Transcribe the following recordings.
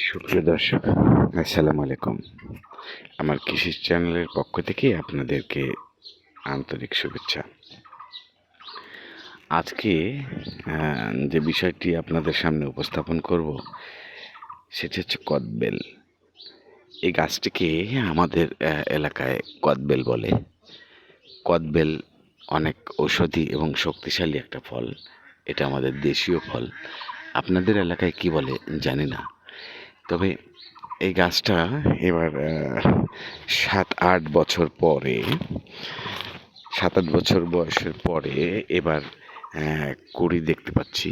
সুপ্রিয় দর্শক, আসসালামু আলাইকুম। আমার কৃষি চ্যানেলের পক্ষ থেকে আপনাদেরকে আন্তরিক শুভেচ্ছা। আজকে যে বিষয়টি আপনাদের সামনে উপস্থাপন করব সেটি হচ্ছে কদবেল। এই গাছটিকে আমাদের এলাকায় কদবেল বলে। কদবেল অনেক ঔষধি এবং শক্তিশালী একটা ফল। এটা আমাদের দেশীয় ফল। আপনাদের এলাকায় কি বলে জানি না, তবে এই গাছটা এবার 7-8 বছর পরে, 7-8 বছর বয়সের পরে এবার কুঁড়ি দেখতে পাচ্ছি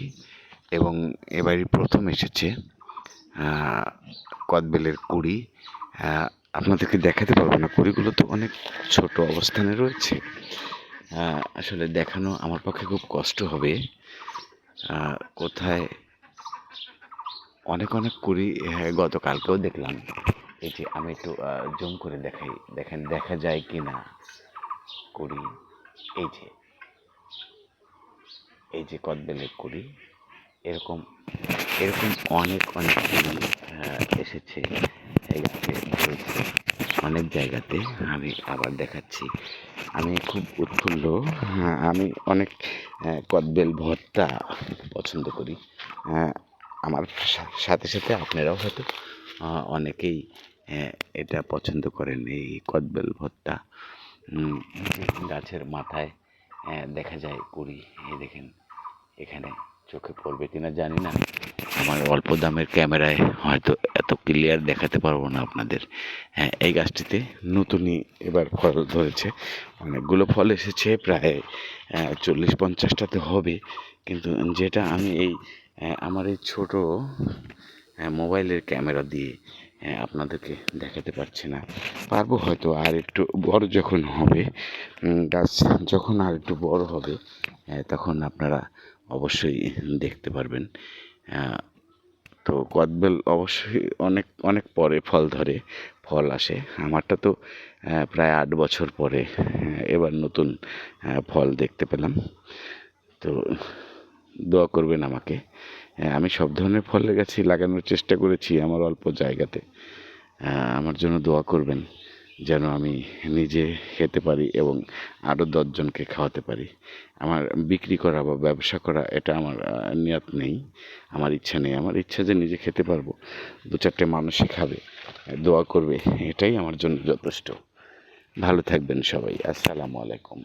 এবং এবারই প্রথম এসেছে কদবেলের কুঁড়ি। আপনাদেরকে দেখাতে পারবো না, কুঁড়িগুলো তো অনেক ছোট অবস্থানে রয়েছে। আসলে দেখানো আমার পক্ষে খুব কষ্ট হবে। কোথায় অনেক অনেক কুঁড়ি গতকালকেও দেখলাম। এই যে আমি একটু জুম করে দেখাই, দেখেন দেখা যায় কি না কুঁড়ি। এই যে কদবেলের কুঁড়ি, এরকম এরকম অনেক অনেক কুঁড়ি এসেছে এই গাছে, ধরেছে অনেক জায়গাতে। আমি আবার দেখাচ্ছি। আমি খুব উৎফুল্ল। আমি অনেক কদবেল ভর্তা পছন্দ করি। আমার সাথে সাথে আপনারাও হয়তো অনেকেই এটা পছন্দ করেন, এই কদবেল ভর্তা। গাছের মাথায় দেখা যায় কুঁড়ি। এই দেখেন, এখানে চোখে পড়বে কিনা জানি না, আমার অল্প দামের ক্যামেরায় হয়তো এত ক্লিয়ার দেখাতে পারবো না আপনাদের। এই গাছটিতে নতুনই এবার ফল ধরেছে, অনেকগুলো ফল এসেছে, প্রায় 40-50টাতে হবে। কিন্তু যেটা আমি আমার এই ছোট মোবাইলের ক্যামেরা দিয়ে আপনাদেরকে দেখাতে পারছি না, পারবো হয়তো আর একটু বড় যখন হবে, গাছ যখন আর একটু বড় হবে তখন আপনারা অবশ্যই দেখতে পারবেন। তো কদবেল অবশ্যই অনেক অনেক পরে ফল ধরে, ফল আসে। আমারটা তো প্রায় 8 বছর পরে এবার নতুন ফল দেখতে পেলাম। তো দোয়া করবেন আমাকে। আমি সব ধরনের ফলের গাছই লাগানোর চেষ্টা করেছি আমার অল্প জায়গাতে। আমার জন্য দোয়া করবেন যেন আমি নিজে খেতে পারি এবং আরও 10 জনকে খাওয়াতে পারি। আমার বিক্রি করা বা ব্যবসা করা এটা আমার নিয়ত নেই, আমার ইচ্ছা নেই। আমার ইচ্ছা যে নিজে খেতে পারবো, 2-4টে মানুষই খাবে, দোয়া করবে, এটাই আমার জন্য যথেষ্ট। ভালো থাকবেন সবাই। আসসালামু আলাইকুম।